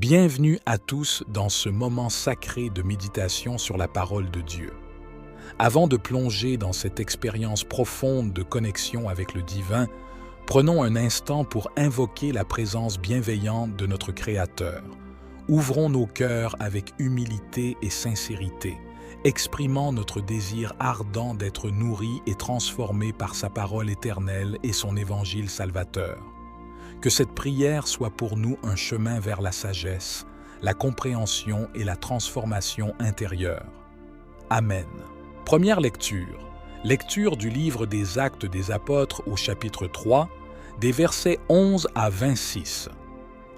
Bienvenue à tous dans ce moment sacré de méditation sur la parole de Dieu. Avant de plonger dans cette expérience profonde de connexion avec le divin, prenons un instant pour invoquer la présence bienveillante de notre Créateur. Ouvrons nos cœurs avec humilité et sincérité, exprimant notre désir ardent d'être nourris et transformés par sa parole éternelle et son évangile salvateur. Que cette prière soit pour nous un chemin vers la sagesse, la compréhension et la transformation intérieure. Amen. Première lecture. Lecture du livre des Actes des Apôtres au chapitre 3, des versets 11 à 26.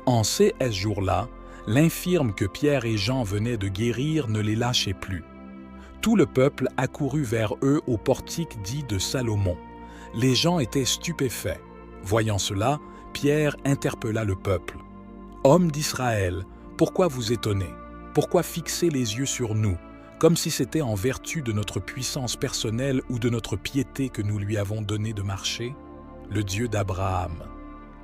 En ces jours-là, l'infirme que Pierre et Jean venaient de guérir ne les lâchait plus. Tout le peuple accourut vers eux au portique dit de Salomon. Les gens étaient stupéfaits. Voyant cela, Pierre interpella le peuple. « Hommes d'Israël, pourquoi vous étonnez? Pourquoi fixer les yeux sur nous, comme si c'était en vertu de notre puissance personnelle ou de notre piété que nous lui avons donné de marcher? Le Dieu d'Abraham,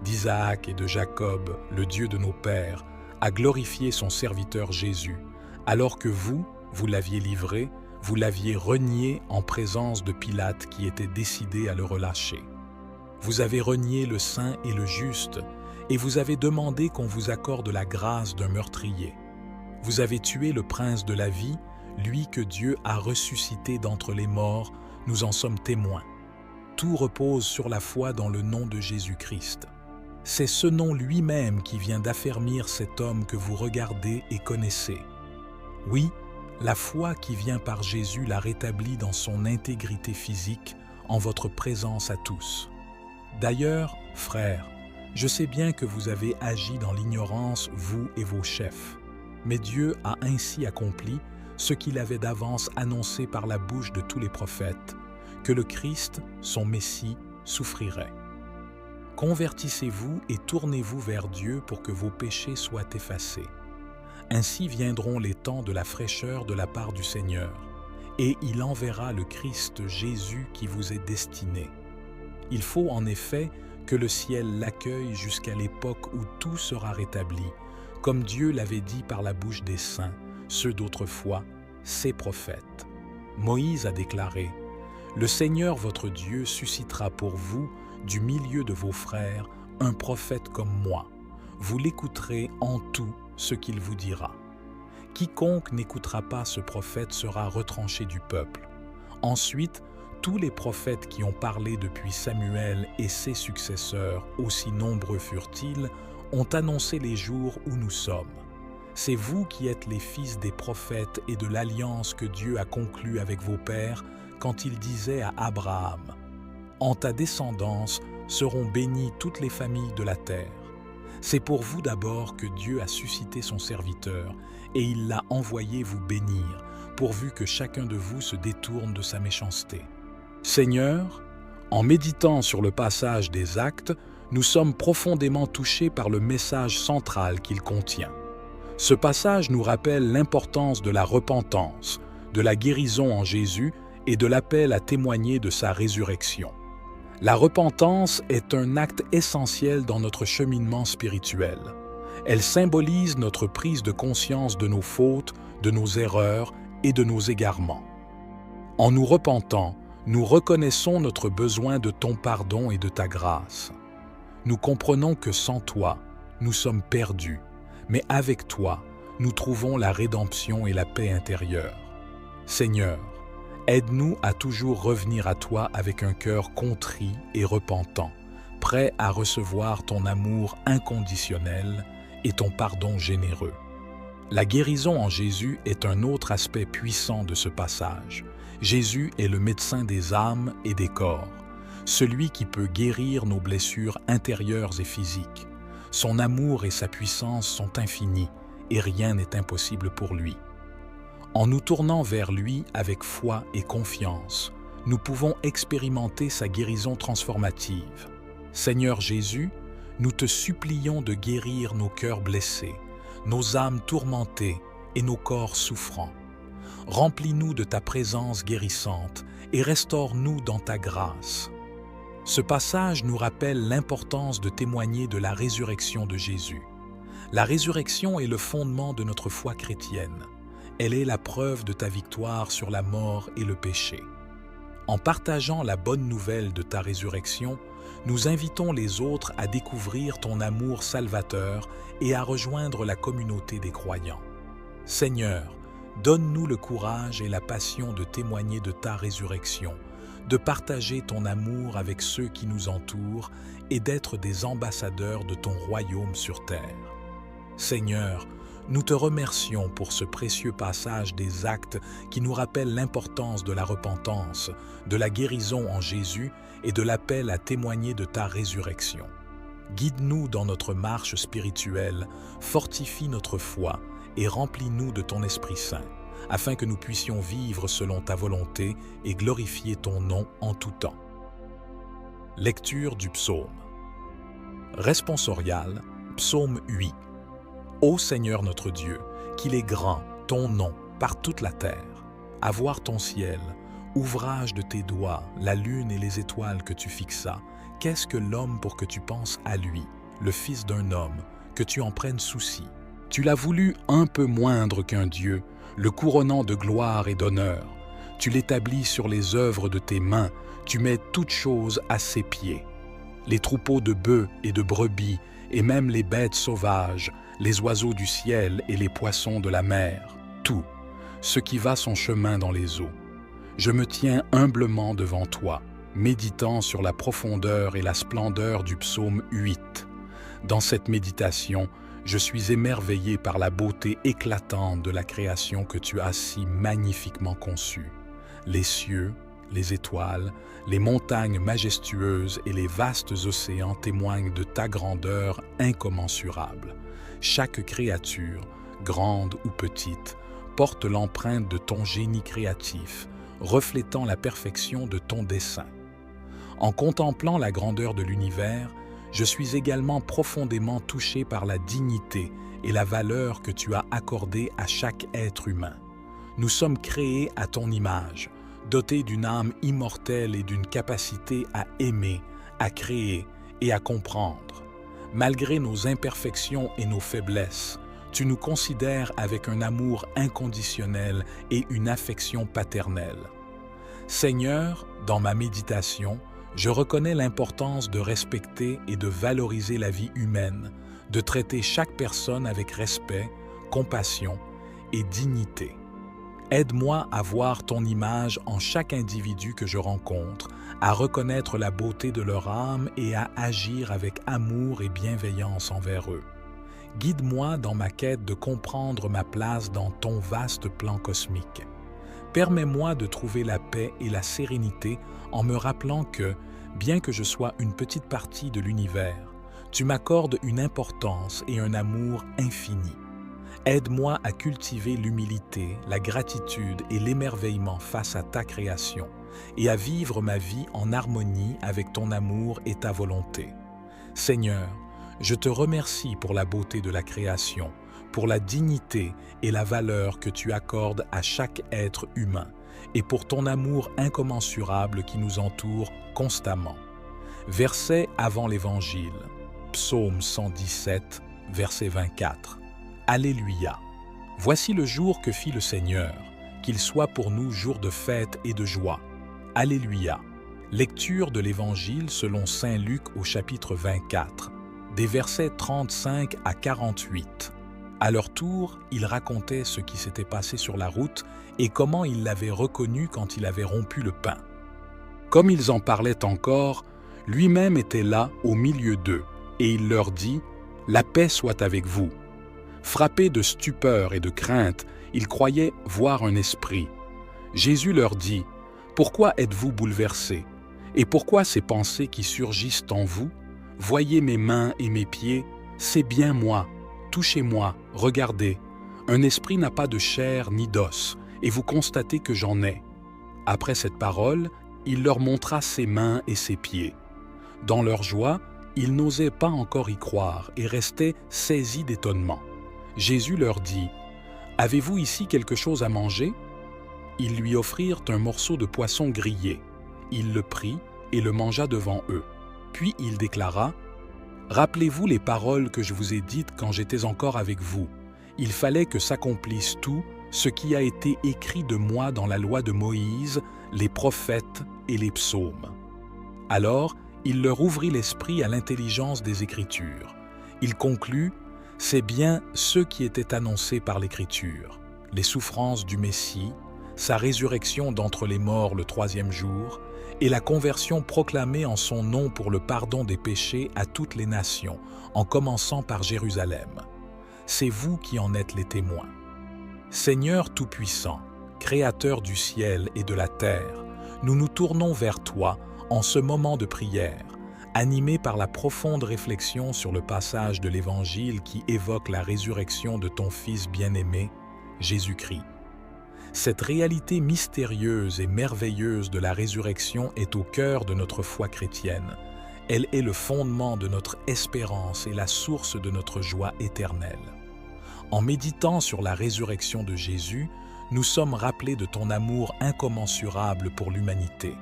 d'Isaac et de Jacob, le Dieu de nos pères, a glorifié son serviteur Jésus, alors que vous l'aviez livré, vous l'aviez renié en présence de Pilate qui était décidé à le relâcher. Vous avez renié le saint et le juste, et vous avez demandé qu'on vous accorde la grâce d'un meurtrier. Vous avez tué le prince de la vie, lui que Dieu a ressuscité d'entre les morts, nous en sommes témoins. Tout repose sur la foi dans le nom de Jésus-Christ. C'est ce nom lui-même qui vient d'affermir cet homme que vous regardez et connaissez. Oui, la foi qui vient par Jésus l'a rétabli dans son intégrité physique en votre présence à tous. D'ailleurs, frères, je sais bien que vous avez agi dans l'ignorance, vous et vos chefs. Mais Dieu a ainsi accompli ce qu'il avait d'avance annoncé par la bouche de tous les prophètes, que le Christ, son Messie, souffrirait. Convertissez-vous et tournez-vous vers Dieu pour que vos péchés soient effacés. Ainsi viendront les temps de la fraîcheur de la part du Seigneur, et il enverra le Christ Jésus qui vous est destiné. Il faut en effet que le ciel l'accueille jusqu'à l'époque où tout sera rétabli, comme Dieu l'avait dit par la bouche des saints, ceux d'autrefois, ses prophètes. Moïse a déclaré « Le Seigneur votre Dieu suscitera pour vous, du milieu de vos frères, un prophète comme moi. Vous l'écouterez en tout ce qu'il vous dira. Quiconque n'écoutera pas ce prophète sera retranché du peuple. Ensuite, tous les prophètes qui ont parlé depuis Samuel et ses successeurs, aussi nombreux furent-ils, ont annoncé les jours où nous sommes. C'est vous qui êtes les fils des prophètes et de l'alliance que Dieu a conclue avec vos pères quand il disait à Abraham « En ta descendance seront bénies toutes les familles de la terre. » C'est pour vous d'abord que Dieu a suscité son serviteur et il l'a envoyé vous bénir, pourvu que chacun de vous se détourne de sa méchanceté. Seigneur, en méditant sur le passage des Actes, nous sommes profondément touchés par le message central qu'il contient. Ce passage nous rappelle l'importance de la repentance, de la guérison en Jésus et de l'appel à témoigner de sa résurrection. La repentance est un acte essentiel dans notre cheminement spirituel. Elle symbolise notre prise de conscience de nos fautes, de nos erreurs et de nos égarements. En nous repentant, nous reconnaissons notre besoin de ton pardon et de ta grâce. Nous comprenons que sans toi, nous sommes perdus, mais avec toi, nous trouvons la rédemption et la paix intérieure. Seigneur, aide-nous à toujours revenir à toi avec un cœur contrit et repentant, prêt à recevoir ton amour inconditionnel et ton pardon généreux. La guérison en Jésus est un autre aspect puissant de ce passage. Jésus est le médecin des âmes et des corps, celui qui peut guérir nos blessures intérieures et physiques. Son amour et sa puissance sont infinis et rien n'est impossible pour lui. En nous tournant vers lui avec foi et confiance, nous pouvons expérimenter sa guérison transformative. Seigneur Jésus, nous te supplions de guérir nos cœurs blessés, nos âmes tourmentées et nos corps souffrants. Remplis-nous de ta présence guérissante et restaure-nous dans ta grâce. Ce passage nous rappelle l'importance de témoigner de la résurrection de Jésus. La résurrection est le fondement de notre foi chrétienne. Elle est la preuve de ta victoire sur la mort et le péché. En partageant la bonne nouvelle de ta résurrection, nous invitons les autres à découvrir ton amour salvateur et à rejoindre la communauté des croyants. Seigneur, donne-nous le courage et la passion de témoigner de ta résurrection, de partager ton amour avec ceux qui nous entourent et d'être des ambassadeurs de ton royaume sur terre. Seigneur, nous te remercions pour ce précieux passage des Actes qui nous rappelle l'importance de la repentance, de la guérison en Jésus et de l'appel à témoigner de ta résurrection. Guide-nous dans notre marche spirituelle, fortifie notre foi et remplis-nous de ton Esprit Saint, afin que nous puissions vivre selon ta volonté et glorifier ton nom en tout temps. Lecture du psaume. Responsorial, psaume 8. Ô Seigneur notre Dieu, qu'il est grand, ton nom, par toute la terre. À voir ton ciel, ouvrage de tes doigts, la lune et les étoiles que tu fixas, qu'est-ce que l'homme pour que tu penses à lui, le fils d'un homme, que tu en prennes souci? Tu l'as voulu un peu moindre qu'un Dieu, le couronnant de gloire et d'honneur. Tu l'établis sur les œuvres de tes mains, tu mets toutes choses à ses pieds. Les troupeaux de bœufs et de brebis, et même les bêtes sauvages, les oiseaux du ciel et les poissons de la mer, tout, ce qui va son chemin dans les eaux. Je me tiens humblement devant toi, méditant sur la profondeur et la splendeur du psaume 8. Dans cette méditation, je suis émerveillé par la beauté éclatante de la création que tu as si magnifiquement conçue. Les cieux, les étoiles, les montagnes majestueuses et les vastes océans témoignent de ta grandeur incommensurable. Chaque créature, grande ou petite, porte l'empreinte de ton génie créatif, reflétant la perfection de ton dessein. En contemplant la grandeur de l'univers, je suis également profondément touché par la dignité et la valeur que tu as accordée à chaque être humain. Nous sommes créés à ton image, dotés d'une âme immortelle et d'une capacité à aimer, à créer et à comprendre. Malgré nos imperfections et nos faiblesses, tu nous considères avec un amour inconditionnel et une affection paternelle. Seigneur, dans ma méditation, je reconnais l'importance de respecter et de valoriser la vie humaine, de traiter chaque personne avec respect, compassion et dignité. Aide-moi à voir ton image en chaque individu que je rencontre, à reconnaître la beauté de leur âme et à agir avec amour et bienveillance envers eux. Guide-moi dans ma quête de comprendre ma place dans ton vaste plan cosmique. Permets-moi de trouver la paix et la sérénité en me rappelant que, bien que je sois une petite partie de l'univers, tu m'accordes une importance et un amour infini. Aide-moi à cultiver l'humilité, la gratitude et l'émerveillement face à ta création et à vivre ma vie en harmonie avec ton amour et ta volonté. Seigneur, je te remercie pour la beauté de la création, pour la dignité et la valeur que tu accordes à chaque être humain et pour ton amour incommensurable qui nous entoure constamment. Verset avant l'Évangile, Psaume 117, verset 24. Alléluia. Voici le jour que fit le Seigneur, qu'il soit pour nous jour de fête et de joie. Alléluia. Lecture de l'Évangile selon saint Luc au chapitre 24, des versets 35 à 48. À leur tour, ils racontaient ce qui s'était passé sur la route et comment ils l'avaient reconnu quand il avait rompu le pain. Comme ils en parlaient encore, lui-même était là au milieu d'eux, et il leur dit « La paix soit avec vous ». Frappés de stupeur et de crainte, ils croyaient voir un esprit. Jésus leur dit « Pourquoi êtes-vous bouleversés? Et pourquoi ces pensées qui surgissent en vous? Voyez mes mains et mes pieds, c'est bien moi. Touchez-moi, regardez. Un esprit n'a pas de chair ni d'os, et vous constatez que j'en ai. » Après cette parole, il leur montra ses mains et ses pieds. Dans leur joie, ils n'osaient pas encore y croire et restaient saisis d'étonnement. Jésus leur dit « Avez-vous ici quelque chose à manger ?» Ils lui offrirent un morceau de poisson grillé. Il le prit et le mangea devant eux. Puis il déclara « Rappelez-vous les paroles que je vous ai dites quand j'étais encore avec vous. Il fallait que s'accomplisse tout ce qui a été écrit de moi dans la loi de Moïse, les prophètes et les psaumes. » Alors, il leur ouvrit l'esprit à l'intelligence des Écritures. Il conclut: « C'est bien ce qui était annoncé par l'Écriture, les souffrances du Messie, sa résurrection d'entre les morts le 3e jour, et la conversion proclamée en son nom pour le pardon des péchés à toutes les nations, en commençant par Jérusalem. C'est vous qui en êtes les témoins. Seigneur Tout-Puissant, Créateur du ciel et de la terre, nous nous tournons vers toi en ce moment de prière, animés par la profonde réflexion sur le passage de l'Évangile qui évoque la résurrection de ton Fils bien-aimé, Jésus-Christ. Cette réalité mystérieuse et merveilleuse de la résurrection est au cœur de notre foi chrétienne. Elle est le fondement de notre espérance et la source de notre joie éternelle. En méditant sur la résurrection de Jésus, nous sommes rappelés de ton amour incommensurable pour l'humanité.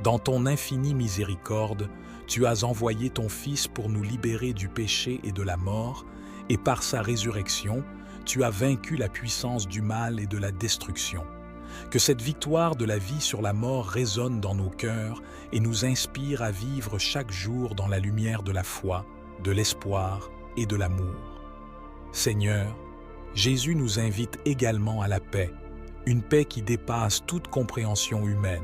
Dans ton infinie miséricorde, tu as envoyé ton Fils pour nous libérer du péché et de la mort, et par sa résurrection, tu as vaincu la puissance du mal et de la destruction. Que cette victoire de la vie sur la mort résonne dans nos cœurs et nous inspire à vivre chaque jour dans la lumière de la foi, de l'espoir et de l'amour. Seigneur, Jésus nous invite également à la paix, une paix qui dépasse toute compréhension humaine.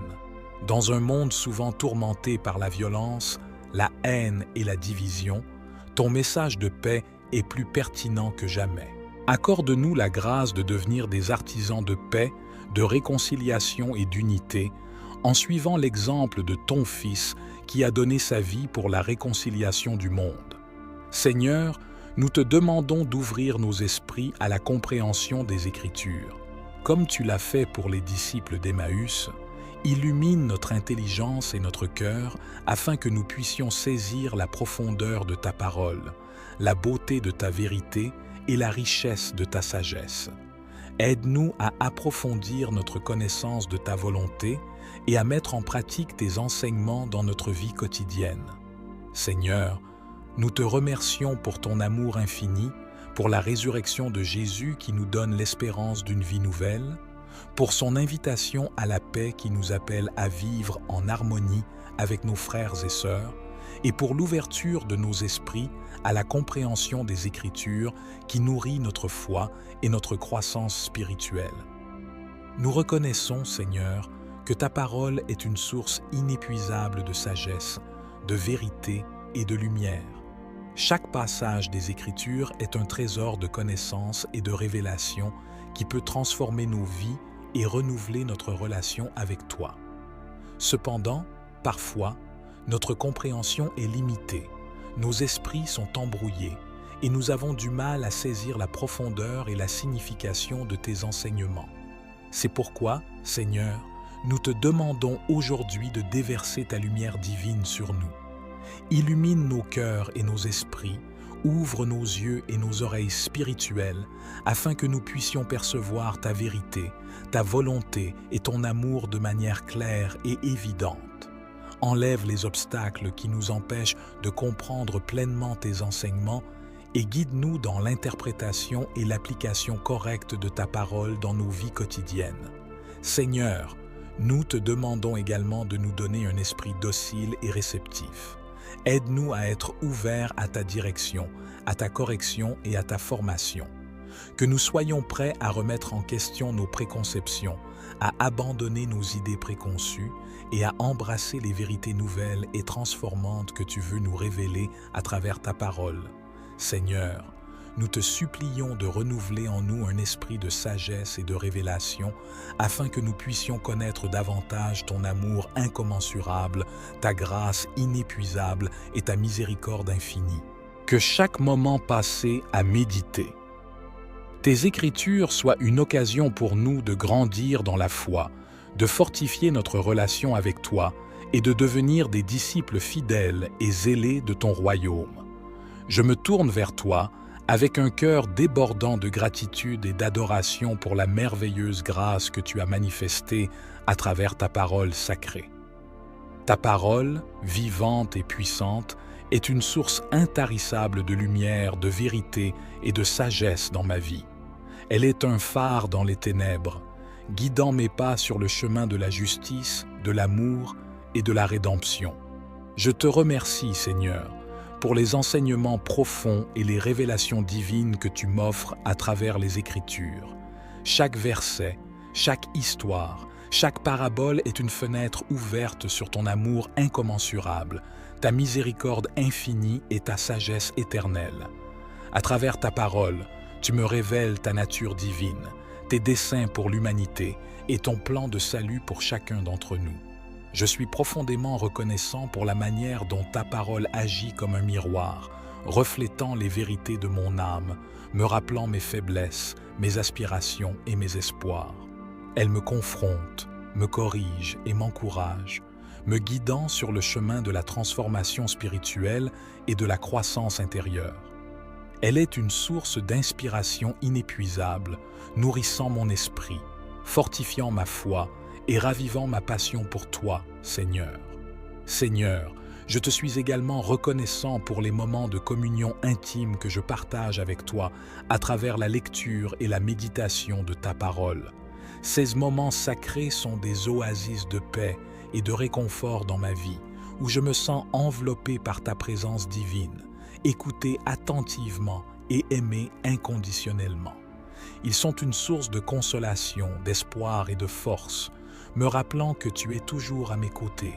Dans un monde souvent tourmenté par la violence, la haine et la division, ton message de paix est plus pertinent que jamais. Accorde-nous la grâce de devenir des artisans de paix, de réconciliation et d'unité, en suivant l'exemple de ton Fils qui a donné sa vie pour la réconciliation du monde. Seigneur, nous te demandons d'ouvrir nos esprits à la compréhension des Écritures. Comme tu l'as fait pour les disciples d'Emmaüs, illumine notre intelligence et notre cœur afin que nous puissions saisir la profondeur de ta parole, la beauté de ta vérité et la richesse de ta sagesse. Aide-nous à approfondir notre connaissance de ta volonté et à mettre en pratique tes enseignements dans notre vie quotidienne. Seigneur, nous te remercions pour ton amour infini, pour la résurrection de Jésus qui nous donne l'espérance d'une vie nouvelle, pour son invitation à la paix qui nous appelle à vivre en harmonie avec nos frères et sœurs, et pour l'ouverture de nos esprits à la compréhension des Écritures qui nourrit notre foi et notre croissance spirituelle. Nous reconnaissons, Seigneur, que ta parole est une source inépuisable de sagesse, de vérité et de lumière. Chaque passage des Écritures est un trésor de connaissance et de révélation qui peut transformer nos vies et renouveler notre relation avec toi. Cependant, parfois, notre compréhension est limitée, nos esprits sont embrouillés et nous avons du mal à saisir la profondeur et la signification de tes enseignements. C'est pourquoi, Seigneur, nous te demandons aujourd'hui de déverser ta lumière divine sur nous. Illumine nos cœurs et nos esprits, ouvre nos yeux et nos oreilles spirituelles afin que nous puissions percevoir ta vérité, ta volonté et ton amour de manière claire et évidente. Enlève les obstacles qui nous empêchent de comprendre pleinement tes enseignements et guide-nous dans l'interprétation et l'application correcte de ta parole dans nos vies quotidiennes. Seigneur, nous te demandons également de nous donner un esprit docile et réceptif. Aide-nous à être ouverts à ta direction, à ta correction et à ta formation. Que nous soyons prêts à remettre en question nos préconceptions, à abandonner nos idées préconçues et à embrasser les vérités nouvelles et transformantes que tu veux nous révéler à travers ta parole. Seigneur, nous te supplions de renouveler en nous un esprit de sagesse et de révélation afin que nous puissions connaître davantage ton amour incommensurable, ta grâce inépuisable et ta miséricorde infinie. Que chaque moment passé à méditer tes Écritures soient une occasion pour nous de grandir dans la foi, de fortifier notre relation avec toi et de devenir des disciples fidèles et zélés de ton royaume. Je me tourne vers toi avec un cœur débordant de gratitude et d'adoration pour la merveilleuse grâce que tu as manifestée à travers ta parole sacrée. Ta parole, vivante et puissante, est une source intarissable de lumière, de vérité et de sagesse dans ma vie. Elle est un phare dans les ténèbres, guidant mes pas sur le chemin de la justice, de l'amour et de la rédemption. Je te remercie, Seigneur, pour les enseignements profonds et les révélations divines que tu m'offres à travers les Écritures. Chaque verset, chaque histoire, chaque parabole est une fenêtre ouverte sur ton amour incommensurable, ta miséricorde infinie et ta sagesse éternelle. À travers ta parole, tu me révèles ta nature divine, tes desseins pour l'humanité et ton plan de salut pour chacun d'entre nous. Je suis profondément reconnaissant pour la manière dont ta parole agit comme un miroir, reflétant les vérités de mon âme, me rappelant mes faiblesses, mes aspirations et mes espoirs. Elle me confronte, me corrige et m'encourage, me guidant sur le chemin de la transformation spirituelle et de la croissance intérieure. Elle est une source d'inspiration inépuisable, nourrissant mon esprit, fortifiant ma foi et ravivant ma passion pour toi, Seigneur. Seigneur, je te suis également reconnaissant pour les moments de communion intime que je partage avec toi à travers la lecture et la méditation de ta parole. Ces moments sacrés sont des oasis de paix et de réconfort dans ma vie, où je me sens enveloppé par ta présence divine, écouté attentivement et aimé inconditionnellement. Ils sont une source de consolation, d'espoir et de force, me rappelant que tu es toujours à mes côtés,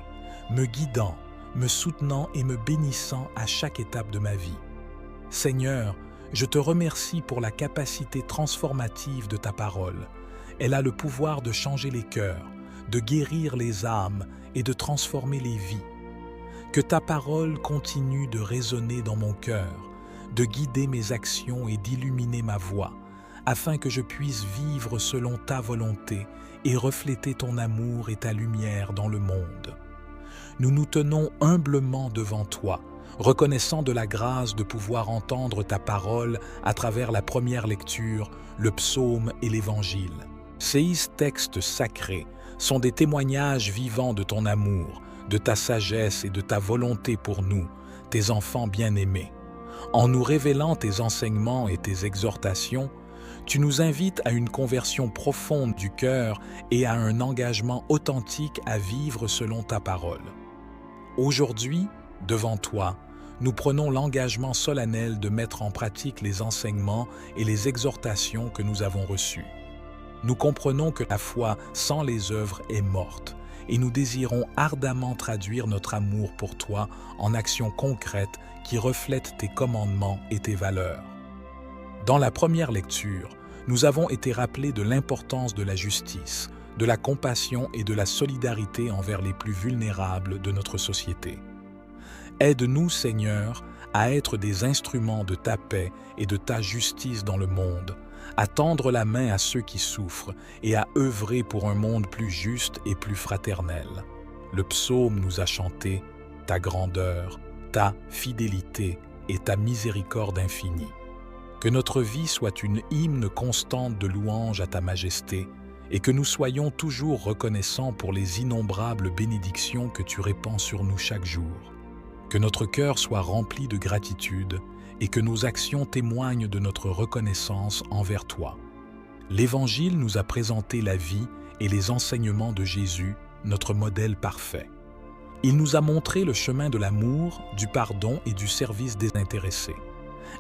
me guidant, me soutenant et me bénissant à chaque étape de ma vie. Seigneur, je te remercie pour la capacité transformative de ta parole. Elle a le pouvoir de changer les cœurs, de guérir les âmes et de transformer les vies. Que ta parole continue de résonner dans mon cœur, de guider mes actions et d'illuminer ma voie, afin que je puisse vivre selon ta volonté et refléter ton amour et ta lumière dans le monde. Nous nous tenons humblement devant toi, reconnaissant de la grâce de pouvoir entendre ta parole à travers la première lecture, le psaume et l'Évangile. Ces textes sacrés sont des témoignages vivants de ton amour, de ta sagesse et de ta volonté pour nous, tes enfants bien-aimés. En nous révélant tes enseignements et tes exhortations, tu nous invites à une conversion profonde du cœur et à un engagement authentique à vivre selon ta parole. Aujourd'hui, devant toi, nous prenons l'engagement solennel de mettre en pratique les enseignements et les exhortations que nous avons reçus. Nous comprenons que la foi sans les œuvres est morte, et nous désirons ardemment traduire notre amour pour toi en actions concrètes qui reflètent tes commandements et tes valeurs. Dans la première lecture, nous avons été rappelés de l'importance de la justice, de la compassion et de la solidarité envers les plus vulnérables de notre société. Aide-nous, Seigneur, à être des instruments de ta paix et de ta justice dans le monde, à tendre la main à ceux qui souffrent et à œuvrer pour un monde plus juste et plus fraternel. Le psaume nous a chanté ta grandeur, ta fidélité et ta miséricorde infinie. Que notre vie soit une hymne constante de louange à ta majesté et que nous soyons toujours reconnaissants pour les innombrables bénédictions que tu répands sur nous chaque jour. Que notre cœur soit rempli de gratitude et que nos actions témoignent de notre reconnaissance envers toi. L'Évangile nous a présenté la vie et les enseignements de Jésus, notre modèle parfait. Il nous a montré le chemin de l'amour, du pardon et du service désintéressé.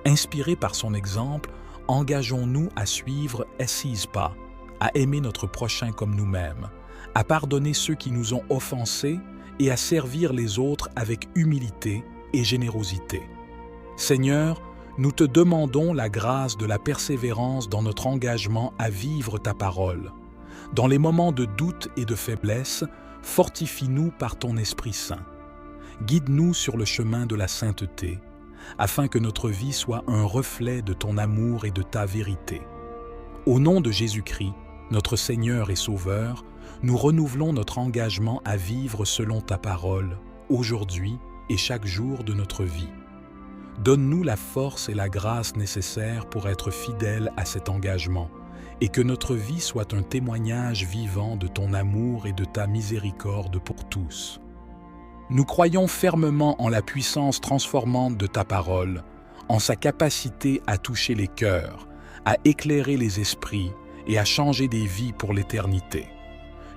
Inspirés par son exemple, engageons-nous à suivre ses pas, à aimer notre prochain comme nous-mêmes, à pardonner ceux qui nous ont offensés et à servir les autres avec humilité et générosité. Seigneur, nous te demandons la grâce de la persévérance dans notre engagement à vivre ta parole. Dans les moments de doute et de faiblesse, fortifie-nous par ton Esprit Saint. Guide-nous sur le chemin de la sainteté, afin que notre vie soit un reflet de ton amour et de ta vérité. Au nom de Jésus-Christ, notre Seigneur et Sauveur, nous renouvelons notre engagement à vivre selon ta parole, aujourd'hui et chaque jour de notre vie. Donne-nous la force et la grâce nécessaires pour être fidèles à cet engagement et que notre vie soit un témoignage vivant de ton amour et de ta miséricorde pour tous. Nous croyons fermement en la puissance transformante de ta parole, en sa capacité à toucher les cœurs, à éclairer les esprits et à changer des vies pour l'éternité.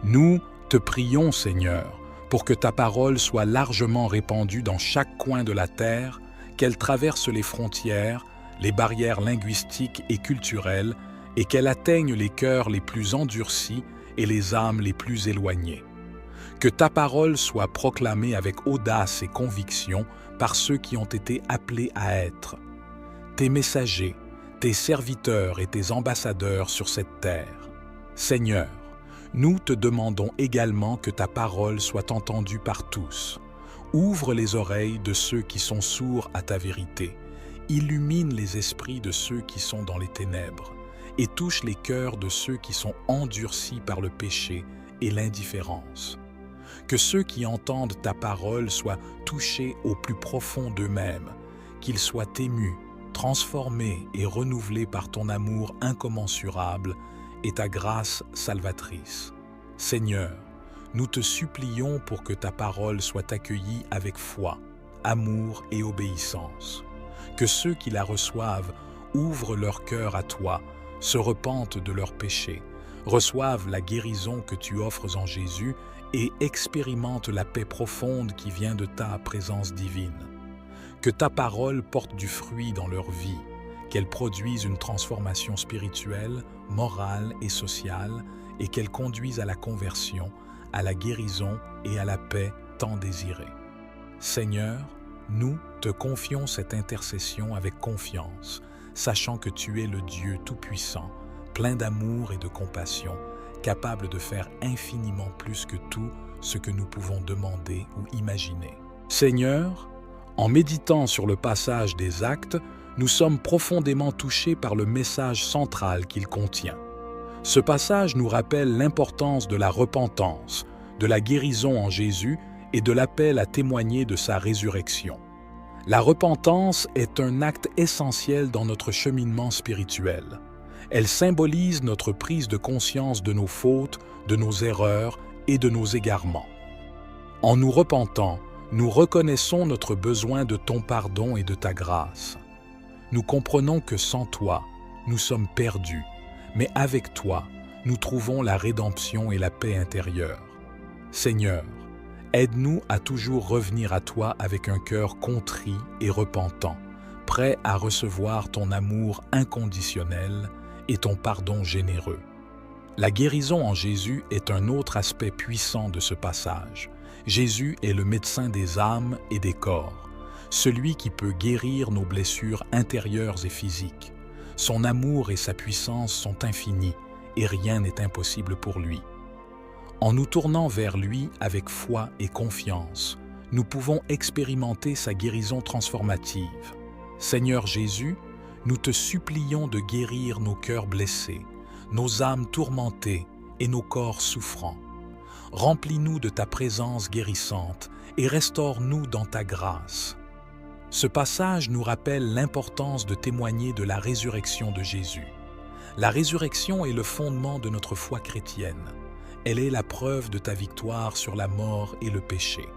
Nous te prions, Seigneur, pour que ta parole soit largement répandue dans chaque coin de la terre, qu'elle traverse les frontières, les barrières linguistiques et culturelles, et qu'elle atteigne les cœurs les plus endurcis et les âmes les plus éloignées. Que ta parole soit proclamée avec audace et conviction par ceux qui ont été appelés à être tes messagers, tes serviteurs et tes ambassadeurs sur cette terre. Seigneur, nous te demandons également que ta parole soit entendue par tous. Ouvre les oreilles de ceux qui sont sourds à ta vérité. Illumine les esprits de ceux qui sont dans les ténèbres et touche les cœurs de ceux qui sont endurcis par le péché et l'indifférence. Que ceux qui entendent ta parole soient touchés au plus profond d'eux-mêmes, qu'ils soient émus, transformés et renouvelés par ton amour incommensurable et ta grâce salvatrice. Seigneur, nous te supplions pour que ta parole soit accueillie avec foi, amour et obéissance. Que ceux qui la reçoivent ouvrent leur cœur à toi, se repentent de leurs péchés, reçoivent la guérison que tu offres en Jésus et expérimentent la paix profonde qui vient de ta présence divine. Que ta parole porte du fruit dans leur vie, qu'elle produise une transformation spirituelle, morale et sociale, et qu'elle conduise à la conversion, à la guérison et à la paix tant désirée. Seigneur, nous te confions cette intercession avec confiance, sachant que tu es le Dieu Tout-Puissant, plein d'amour et de compassion, capable de faire infiniment plus que tout ce que nous pouvons demander ou imaginer. Seigneur, en méditant sur le passage des Actes, nous sommes profondément touchés par le message central qu'il contient. Ce passage nous rappelle l'importance de la repentance, de la guérison en Jésus et de l'appel à témoigner de sa résurrection. La repentance est un acte essentiel dans notre cheminement spirituel. Elle symbolise notre prise de conscience de nos fautes, de nos erreurs et de nos égarements. En nous repentant, nous reconnaissons notre besoin de ton pardon et de ta grâce. Nous comprenons que sans toi, nous sommes perdus, mais avec toi, nous trouvons la rédemption et la paix intérieure. Seigneur, aide-nous à toujours revenir à toi avec un cœur contrit et repentant, prêt à recevoir ton amour inconditionnel et ton pardon généreux. La guérison en Jésus est un autre aspect puissant de ce passage. Jésus est le médecin des âmes et des corps, celui qui peut guérir nos blessures intérieures et physiques. Son amour et sa puissance sont infinis et rien n'est impossible pour lui. En nous tournant vers lui avec foi et confiance, nous pouvons expérimenter sa guérison transformative. Seigneur Jésus, nous te supplions de guérir nos cœurs blessés, nos âmes tourmentées et nos corps souffrants. Remplis-nous de ta présence guérissante et restaure-nous dans ta grâce. Ce passage nous rappelle l'importance de témoigner de la résurrection de Jésus. La résurrection est le fondement de notre foi chrétienne. Elle est la preuve de ta victoire sur la mort et le péché.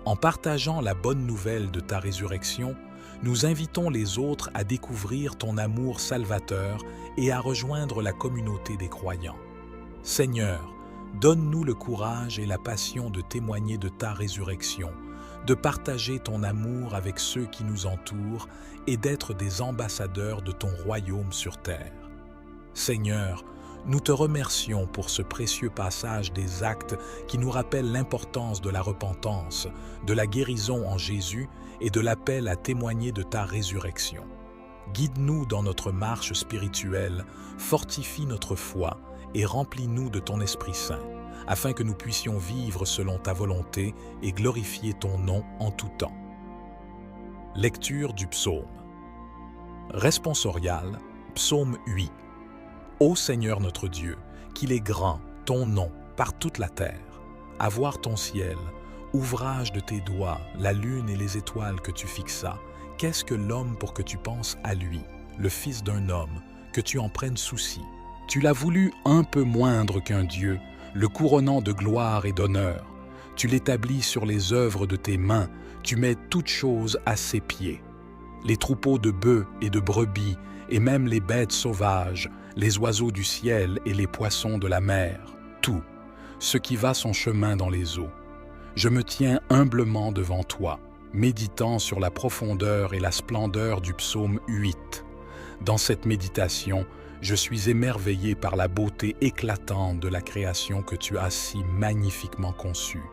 En partageant la bonne nouvelle de ta résurrection, nous invitons les autres à découvrir ton amour salvateur et à rejoindre la communauté des croyants. Seigneur, donne-nous le courage et la passion de témoigner de ta résurrection, de partager ton amour avec ceux qui nous entourent et d'être des ambassadeurs de ton royaume sur terre. Seigneur, nous te remercions pour ce précieux passage des Actes qui nous rappelle l'importance de la repentance, de la guérison en Jésus et de l'appel à témoigner de ta résurrection. Guide-nous dans notre marche spirituelle, fortifie notre foi et remplis-nous de ton Esprit Saint, afin que nous puissions vivre selon ta volonté et glorifier ton nom en tout temps. Lecture du psaume. Responsorial, psaume 8. Ô Seigneur notre Dieu, qu'il est grand, ton nom, par toute la terre. À voir ton ciel, ouvrage de tes doigts, la lune et les étoiles que tu fixas, qu'est-ce que l'homme pour que tu penses à lui, le fils d'un homme, que tu en prennes souci? Tu l'as voulu un peu moindre qu'un Dieu, le couronnant de gloire et d'honneur. Tu l'établis sur les œuvres de tes mains, tu mets toutes choses à ses pieds. Les troupeaux de bœufs et de brebis, et même les bêtes sauvages, les oiseaux du ciel et les poissons de la mer, tout, ce qui va son chemin dans les eaux. Je me tiens humblement devant toi, méditant sur la profondeur et la splendeur du psaume 8. Dans cette méditation, je suis émerveillé par la beauté éclatante de la création que tu as si magnifiquement conçue.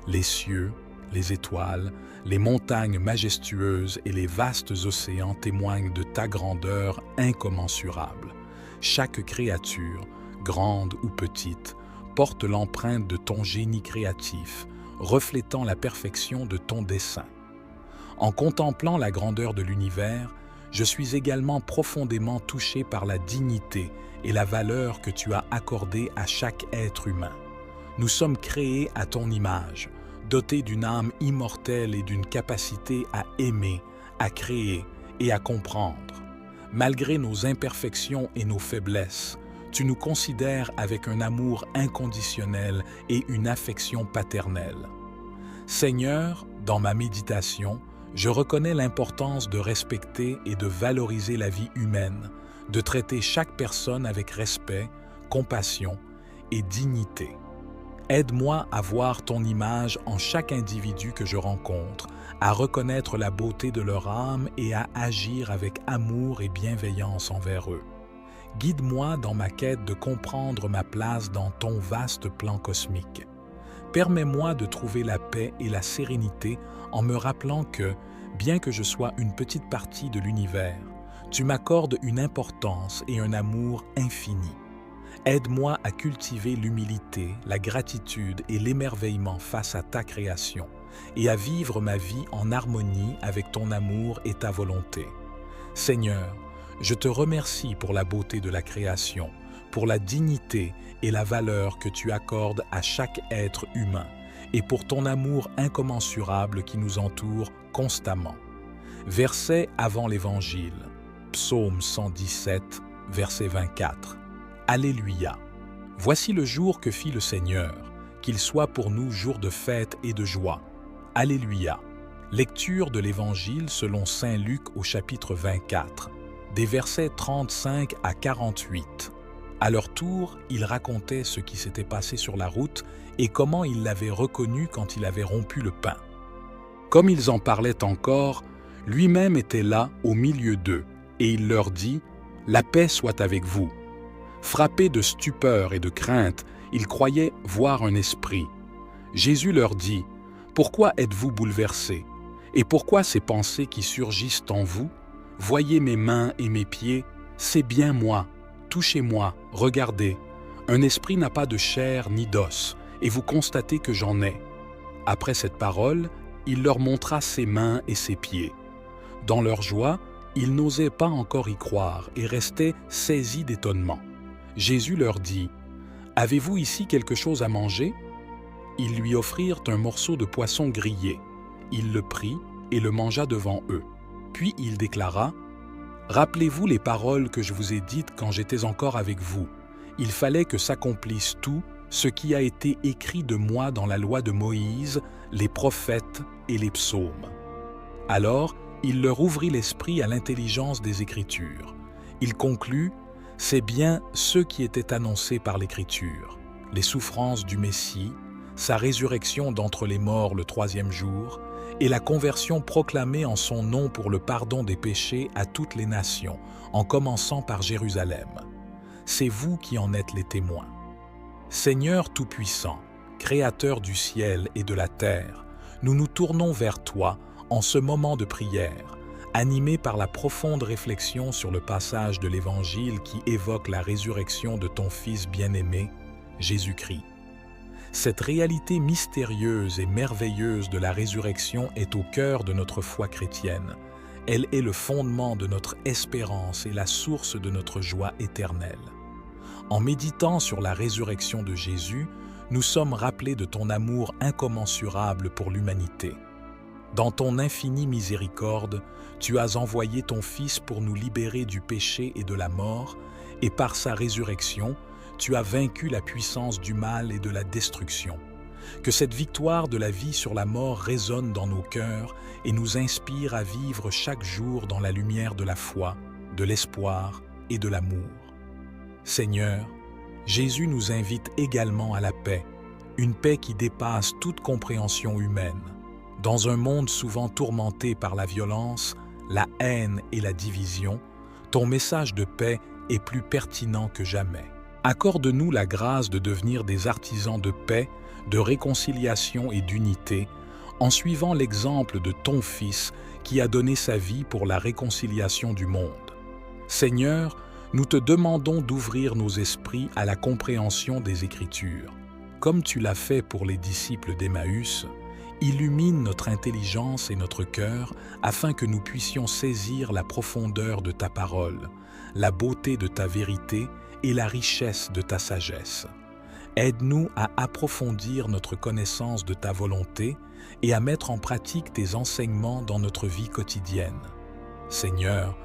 Les cieux, les étoiles, les montagnes majestueuses et les vastes océans témoignent de ta grandeur incommensurable. Chaque créature, grande ou petite, porte l'empreinte de ton génie créatif, reflétant la perfection de ton dessein. En contemplant la grandeur de l'univers, je suis également profondément touché par la dignité et la valeur que tu as accordée à chaque être humain. Nous sommes créés à ton image, dotés d'une âme immortelle et d'une capacité à aimer, à créer et à comprendre. Malgré nos imperfections et nos faiblesses, tu nous considères avec un amour inconditionnel et une affection paternelle. Seigneur, dans ma méditation, je reconnais l'importance de respecter et de valoriser la vie humaine, de traiter chaque personne avec respect, compassion et dignité. Aide-moi à voir ton image en chaque individu que je rencontre, à reconnaître la beauté de leur âme et à agir avec amour et bienveillance envers eux. Guide-moi dans ma quête de comprendre ma place dans ton vaste plan cosmique. Permets-moi de trouver la paix et la sérénité en me rappelant que, bien que je sois une petite partie de l'univers, tu m'accordes une importance et un amour infini. Aide-moi à cultiver l'humilité, la gratitude et l'émerveillement face à ta création et à vivre ma vie en harmonie avec ton amour et ta volonté. Seigneur, je te remercie pour la beauté de la création, pour la dignité et la valeur que tu accordes à chaque être humain et pour ton amour incommensurable qui nous entoure constamment. Verset avant l'Évangile, Psaume 117, verset 24. Alléluia. Voici le jour que fit le Seigneur, qu'il soit pour nous jour de fête et de joie. Alléluia. Lecture de l'Évangile selon saint Luc au chapitre 24, des versets 35 à 48. À leur tour, ils racontaient ce qui s'était passé sur la route et comment ils l'avaient reconnu quand il avait rompu le pain. Comme ils en parlaient encore, lui-même était là au milieu d'eux, et il leur dit « La paix soit avec vous ». Frappés de stupeur et de crainte, ils croyaient voir un esprit. Jésus leur dit « Pourquoi êtes-vous bouleversés? Et pourquoi ces pensées qui surgissent en vous? Voyez mes mains et mes pieds, c'est bien moi. Touchez-moi, regardez. Un esprit n'a pas de chair ni d'os, et vous constatez que j'en ai. » Après cette parole, il leur montra ses mains et ses pieds. Dans leur joie, ils n'osaient pas encore y croire et restaient saisis d'étonnement. Jésus leur dit « Avez-vous ici quelque chose à manger ?» Ils lui offrirent un morceau de poisson grillé. Il le prit et le mangea devant eux. Puis il déclara « Rappelez-vous les paroles que je vous ai dites quand j'étais encore avec vous. Il fallait que s'accomplisse tout ce qui a été écrit de moi dans la loi de Moïse, les prophètes et les psaumes. » Alors, il leur ouvrit l'esprit à l'intelligence des Écritures. Il conclut « C'est bien ce qui était annoncé par l'Écriture, les souffrances du Messie, sa résurrection d'entre les morts le 3e jour, et la conversion proclamée en son nom pour le pardon des péchés à toutes les nations, en commençant par Jérusalem. C'est vous qui en êtes les témoins. Seigneur Tout-Puissant, Créateur du ciel et de la terre, nous nous tournons vers toi en ce moment de prière, animés par la profonde réflexion sur le passage de l'Évangile qui évoque la résurrection de ton Fils bien-aimé, Jésus-Christ. Cette réalité mystérieuse et merveilleuse de la résurrection est au cœur de notre foi chrétienne. Elle est le fondement de notre espérance et la source de notre joie éternelle. En méditant sur la résurrection de Jésus, nous sommes rappelés de ton amour incommensurable pour l'humanité. Dans ton infinie miséricorde, tu as envoyé ton Fils pour nous libérer du péché et de la mort, et par sa résurrection, tu as vaincu la puissance du mal et de la destruction. Que cette victoire de la vie sur la mort résonne dans nos cœurs et nous inspire à vivre chaque jour dans la lumière de la foi, de l'espoir et de l'amour. Seigneur, Jésus nous invite également à la paix, une paix qui dépasse toute compréhension humaine. Dans un monde souvent tourmenté par la violence, la haine et la division, ton message de paix est plus pertinent que jamais. Accorde-nous la grâce de devenir des artisans de paix, de réconciliation et d'unité, en suivant l'exemple de ton Fils qui a donné sa vie pour la réconciliation du monde. Seigneur, nous te demandons d'ouvrir nos esprits à la compréhension des Écritures. Comme tu l'as fait pour les disciples d'Emmaüs, illumine notre intelligence et notre cœur afin que nous puissions saisir la profondeur de ta parole, la beauté de ta vérité et la richesse de ta sagesse. Aide-nous à approfondir notre connaissance de ta volonté et à mettre en pratique tes enseignements dans notre vie quotidienne. Seigneur,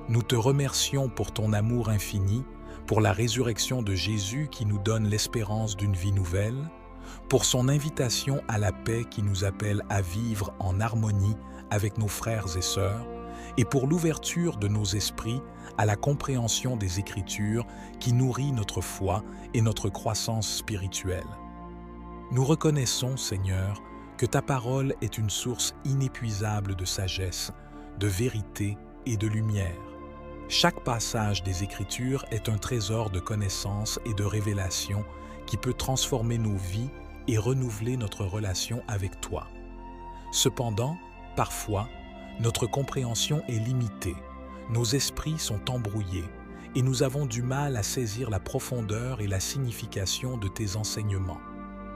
nous te remercions pour ton amour infini, pour la résurrection de Jésus qui nous donne l'espérance d'une vie nouvelle, pour son invitation à la paix qui nous appelle à vivre en harmonie avec nos frères et sœurs, et pour l'ouverture de nos esprits à la compréhension des Écritures qui nourrit notre foi et notre croissance spirituelle. Nous reconnaissons, Seigneur, que ta parole est une source inépuisable de sagesse, de vérité et de lumière. Chaque passage des Écritures est un trésor de connaissance et de révélation qui peut transformer nos vies et renouveler notre relation avec toi. Cependant, parfois, notre compréhension est limitée, nos esprits sont embrouillés et nous avons du mal à saisir la profondeur et la signification de tes enseignements.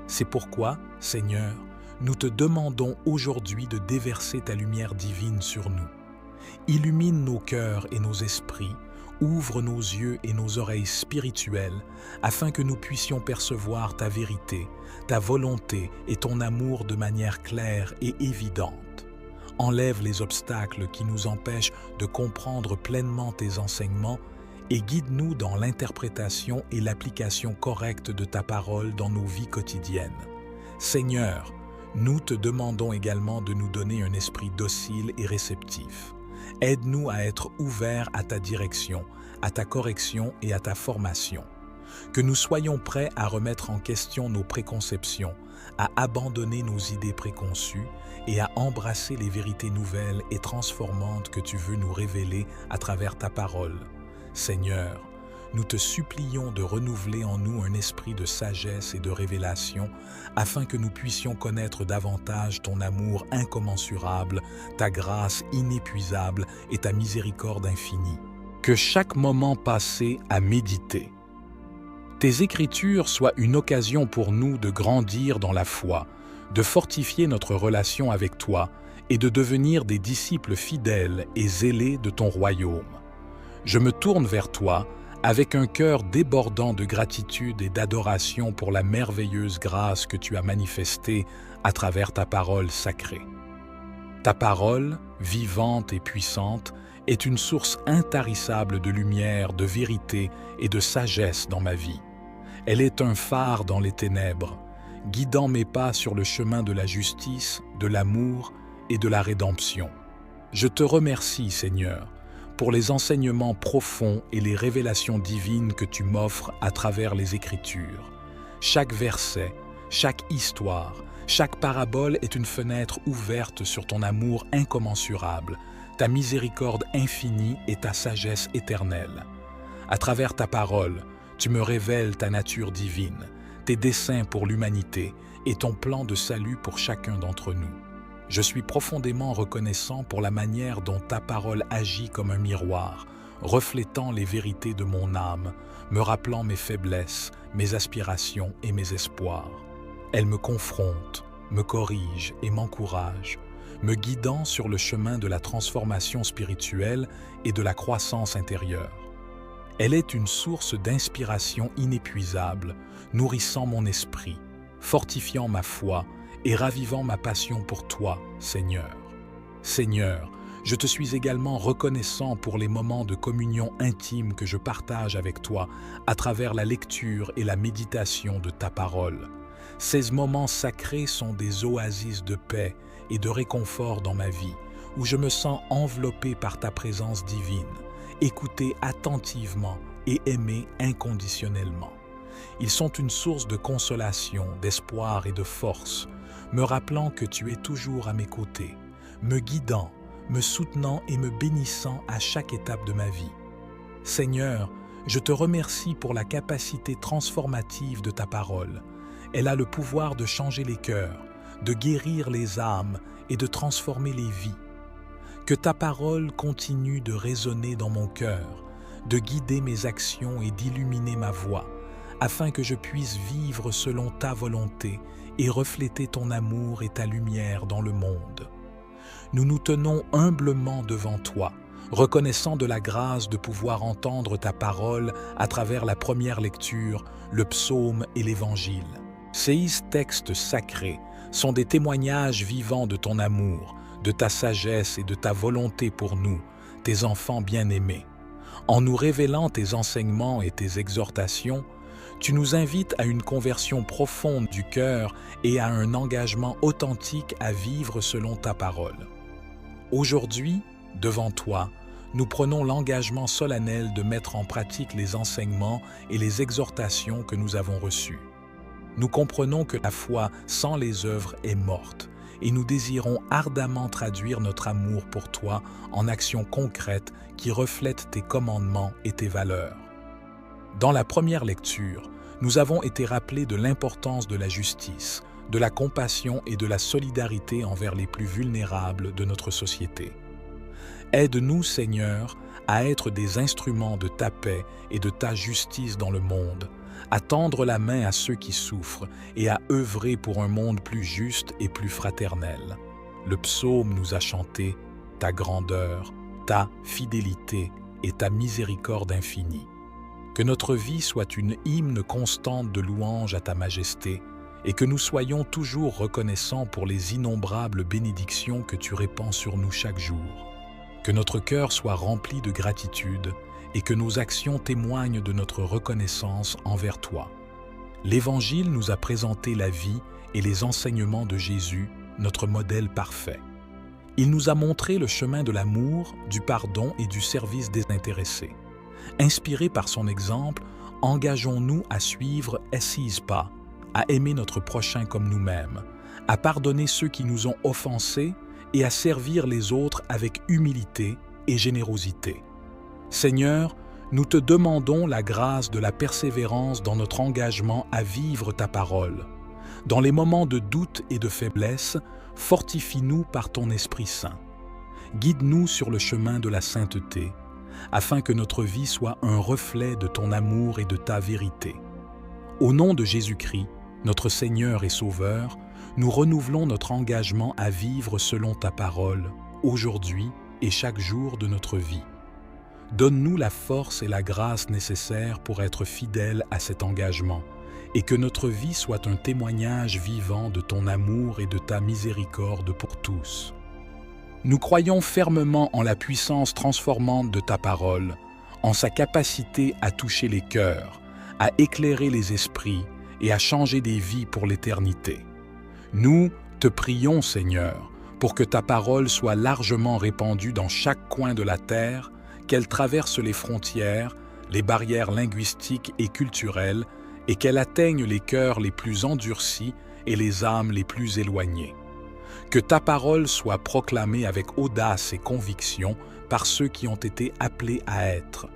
C'est pourquoi, Seigneur, nous te demandons aujourd'hui de déverser ta lumière divine sur nous. Illumine nos cœurs et nos esprits, ouvre nos yeux et nos oreilles spirituelles afin que nous puissions percevoir ta vérité, ta volonté et ton amour de manière claire et évidente. Enlève les obstacles qui nous empêchent de comprendre pleinement tes enseignements et guide-nous dans l'interprétation et l'application correcte de ta parole dans nos vies quotidiennes. Seigneur, nous te demandons également de nous donner un esprit docile et réceptif. Aide-nous à être ouverts à ta direction, à ta correction et à ta formation. Que nous soyons prêts à remettre en question nos préconceptions, à abandonner nos idées préconçues et à embrasser les vérités nouvelles et transformantes que tu veux nous révéler à travers ta parole. Seigneur, nous te supplions de renouveler en nous un esprit de sagesse et de révélation afin que nous puissions connaître davantage ton amour incommensurable, ta grâce inépuisable et ta miséricorde infinie. Que chaque moment passé à méditer. Tes Écritures soient une occasion pour nous de grandir dans la foi, de fortifier notre relation avec toi et de devenir des disciples fidèles et zélés de ton royaume. Je me tourne vers toi avec un cœur débordant de gratitude et d'adoration pour la merveilleuse grâce que tu as manifestée à travers ta parole sacrée. Ta parole, vivante et puissante, est une source intarissable de lumière, de vérité et de sagesse dans ma vie. Elle est un phare dans les ténèbres, guidant mes pas sur le chemin de la justice, de l'amour et de la rédemption. Je te remercie, Seigneur, pour les enseignements profonds et les révélations divines que tu m'offres à travers les Écritures. Chaque verset, chaque histoire, chaque parabole est une fenêtre ouverte sur ton amour incommensurable, ta miséricorde infinie et ta sagesse éternelle. À travers ta parole, tu me révèles ta nature divine, tes desseins pour l'humanité et ton plan de salut pour chacun d'entre nous. Je suis profondément reconnaissant pour la manière dont ta parole agit comme un miroir, reflétant les vérités de mon âme, me rappelant mes faiblesses, mes aspirations et mes espoirs. Elle me confronte, me corrige et m'encourage, me guidant sur le chemin de la transformation spirituelle et de la croissance intérieure. Elle est une source d'inspiration inépuisable, nourrissant mon esprit, fortifiant ma foi et ravivant ma passion pour toi, Seigneur. Seigneur, je te suis également reconnaissant pour les moments de communion intime que je partage avec toi à travers la lecture et la méditation de ta parole. Ces moments sacrés sont des oasis de paix et de réconfort dans ma vie, où je me sens enveloppé par ta présence divine, écouté attentivement et aimé inconditionnellement. Ils sont une source de consolation, d'espoir et de force, me rappelant que tu es toujours à mes côtés, me guidant, me soutenant et me bénissant à chaque étape de ma vie. Seigneur, je te remercie pour la capacité transformative de ta parole. Elle a le pouvoir de changer les cœurs, de guérir les âmes et de transformer les vies. Que ta parole continue de résonner dans mon cœur, de guider mes actions et d'illuminer ma voix, afin que je puisse vivre selon ta volonté et refléter ton amour et ta lumière dans le monde. Nous nous tenons humblement devant toi, reconnaissant de la grâce de pouvoir entendre ta parole à travers la première lecture, le psaume et l'Évangile. Ces textes sacrés sont des témoignages vivants de ton amour, de ta sagesse et de ta volonté pour nous, tes enfants bien-aimés. En nous révélant tes enseignements et tes exhortations, tu nous invites à une conversion profonde du cœur et à un engagement authentique à vivre selon ta parole. Aujourd'hui, devant toi, nous prenons l'engagement solennel de mettre en pratique les enseignements et les exhortations que nous avons reçus. Nous comprenons que la foi sans les œuvres est morte, et nous désirons ardemment traduire notre amour pour toi en actions concrètes qui reflètent tes commandements et tes valeurs. Dans la première lecture, nous avons été rappelés de l'importance de la justice, de la compassion et de la solidarité envers les plus vulnérables de notre société. Aide-nous, Seigneur, à être des instruments de ta paix et de ta justice dans le monde, à tendre la main à ceux qui souffrent et à œuvrer pour un monde plus juste et plus fraternel. Le psaume nous a chanté ta grandeur, ta fidélité et ta miséricorde infinie. Que notre vie soit une hymne constante de louange à ta majesté et que nous soyons toujours reconnaissants pour les innombrables bénédictions que tu répands sur nous chaque jour. Que notre cœur soit rempli de gratitude et que nos actions témoignent de notre reconnaissance envers toi. L'Évangile nous a présenté la vie et les enseignements de Jésus, notre modèle parfait. Il nous a montré le chemin de l'amour, du pardon et du service désintéressé. Inspirés par son exemple, engageons-nous à suivre Essise pas, à aimer notre prochain comme nous-mêmes, à pardonner ceux qui nous ont offensés et à servir les autres avec humilité et générosité. Seigneur, nous te demandons la grâce de la persévérance dans notre engagement à vivre ta parole. Dans les moments de doute et de faiblesse, fortifie-nous par ton Esprit Saint. Guide-nous sur le chemin de la sainteté, afin que notre vie soit un reflet de ton amour et de ta vérité. Au nom de Jésus-Christ, notre Seigneur et Sauveur, nous renouvelons notre engagement à vivre selon ta parole, aujourd'hui et chaque jour de notre vie. Donne-nous la force et la grâce nécessaires pour être fidèles à cet engagement, et que notre vie soit un témoignage vivant de ton amour et de ta miséricorde pour tous. Nous croyons fermement en la puissance transformante de ta parole, en sa capacité à toucher les cœurs, à éclairer les esprits et à changer des vies pour l'éternité. Nous te prions, Seigneur, pour que ta parole soit largement répandue dans chaque coin de la terre, qu'elle traverse les frontières, les barrières linguistiques et culturelles, et qu'elle atteigne les cœurs les plus endurcis et les âmes les plus éloignées. Que ta parole soit proclamée avec audace et conviction par ceux qui ont été appelés à être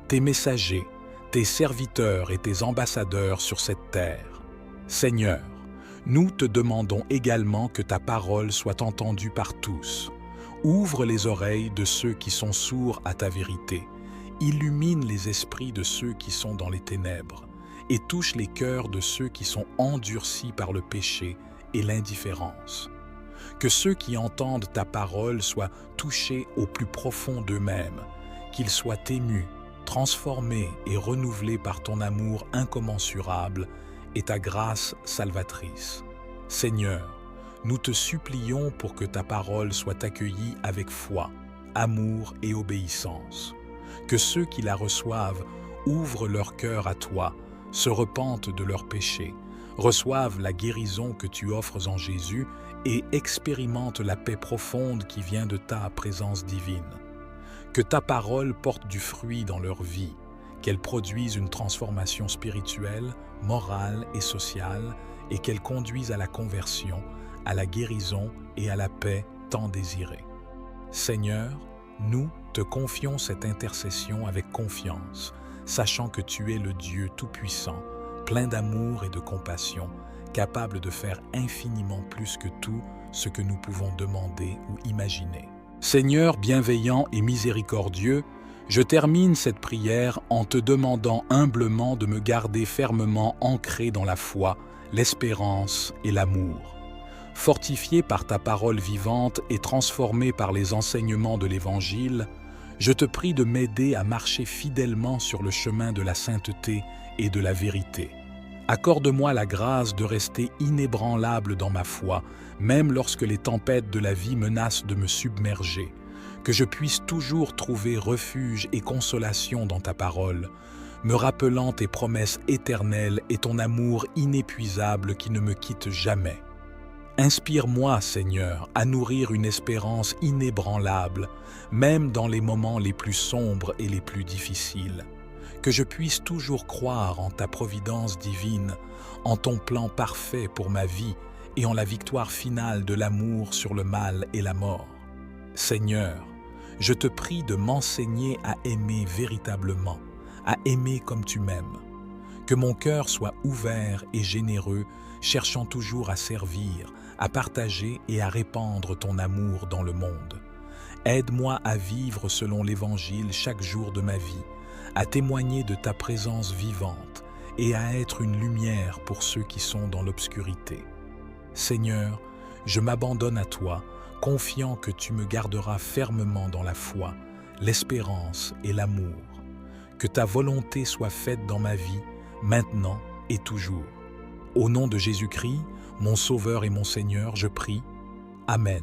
tes messagers, tes serviteurs et tes ambassadeurs sur cette terre. Seigneur, nous te demandons également que ta parole soit entendue par tous. Ouvre les oreilles de ceux qui sont sourds à ta vérité, illumine les esprits de ceux qui sont dans les ténèbres et touche les cœurs de ceux qui sont endurcis par le péché et l'indifférence. Que ceux qui entendent ta parole soient touchés au plus profond d'eux-mêmes, qu'ils soient émus, transformés et renouvelés par ton amour incommensurable et ta grâce salvatrice. Seigneur, nous te supplions pour que ta parole soit accueillie avec foi, amour et obéissance. Que ceux qui la reçoivent ouvrent leur cœur à toi, se repentent de leurs péchés, reçoivent la guérison que tu offres en Jésus et expérimentent la paix profonde qui vient de ta présence divine. Que ta parole porte du fruit dans leur vie, qu'elle produise une transformation spirituelle, morale et sociale, et qu'elle conduise à la conversion, à la guérison et à la paix tant désirée. Seigneur, nous te confions cette intercession avec confiance, sachant que tu es le Dieu Tout-Puissant, plein d'amour et de compassion, capable de faire infiniment plus que tout ce que nous pouvons demander ou imaginer. Seigneur bienveillant et miséricordieux, je termine cette prière en te demandant humblement de me garder fermement ancré dans la foi, l'espérance et l'amour. Fortifié par ta parole vivante et transformé par les enseignements de l'Évangile, je te prie de m'aider à marcher fidèlement sur le chemin de la sainteté et de la vérité. Accorde-moi la grâce de rester inébranlable dans ma foi, même lorsque les tempêtes de la vie menacent de me submerger, que je puisse toujours trouver refuge et consolation dans ta parole, me rappelant tes promesses éternelles et ton amour inépuisable qui ne me quitte jamais. Inspire-moi, Seigneur, à nourrir une espérance inébranlable, même dans les moments les plus sombres et les plus difficiles. Que je puisse toujours croire en ta providence divine, en ton plan parfait pour ma vie et en la victoire finale de l'amour sur le mal et la mort. Seigneur, je te prie de m'enseigner à aimer véritablement, à aimer comme tu m'aimes. Que mon cœur soit ouvert et généreux, cherchant toujours à servir, à partager et à répandre ton amour dans le monde. Aide-moi à vivre selon l'Évangile chaque jour de ma vie, à témoigner de ta présence vivante et à être une lumière pour ceux qui sont dans l'obscurité. Seigneur, je m'abandonne à toi, confiant que tu me garderas fermement dans la foi, l'espérance et l'amour. Que ta volonté soit faite dans ma vie, maintenant et toujours. Au nom de Jésus-Christ, mon Sauveur et mon Seigneur, je prie. Amen.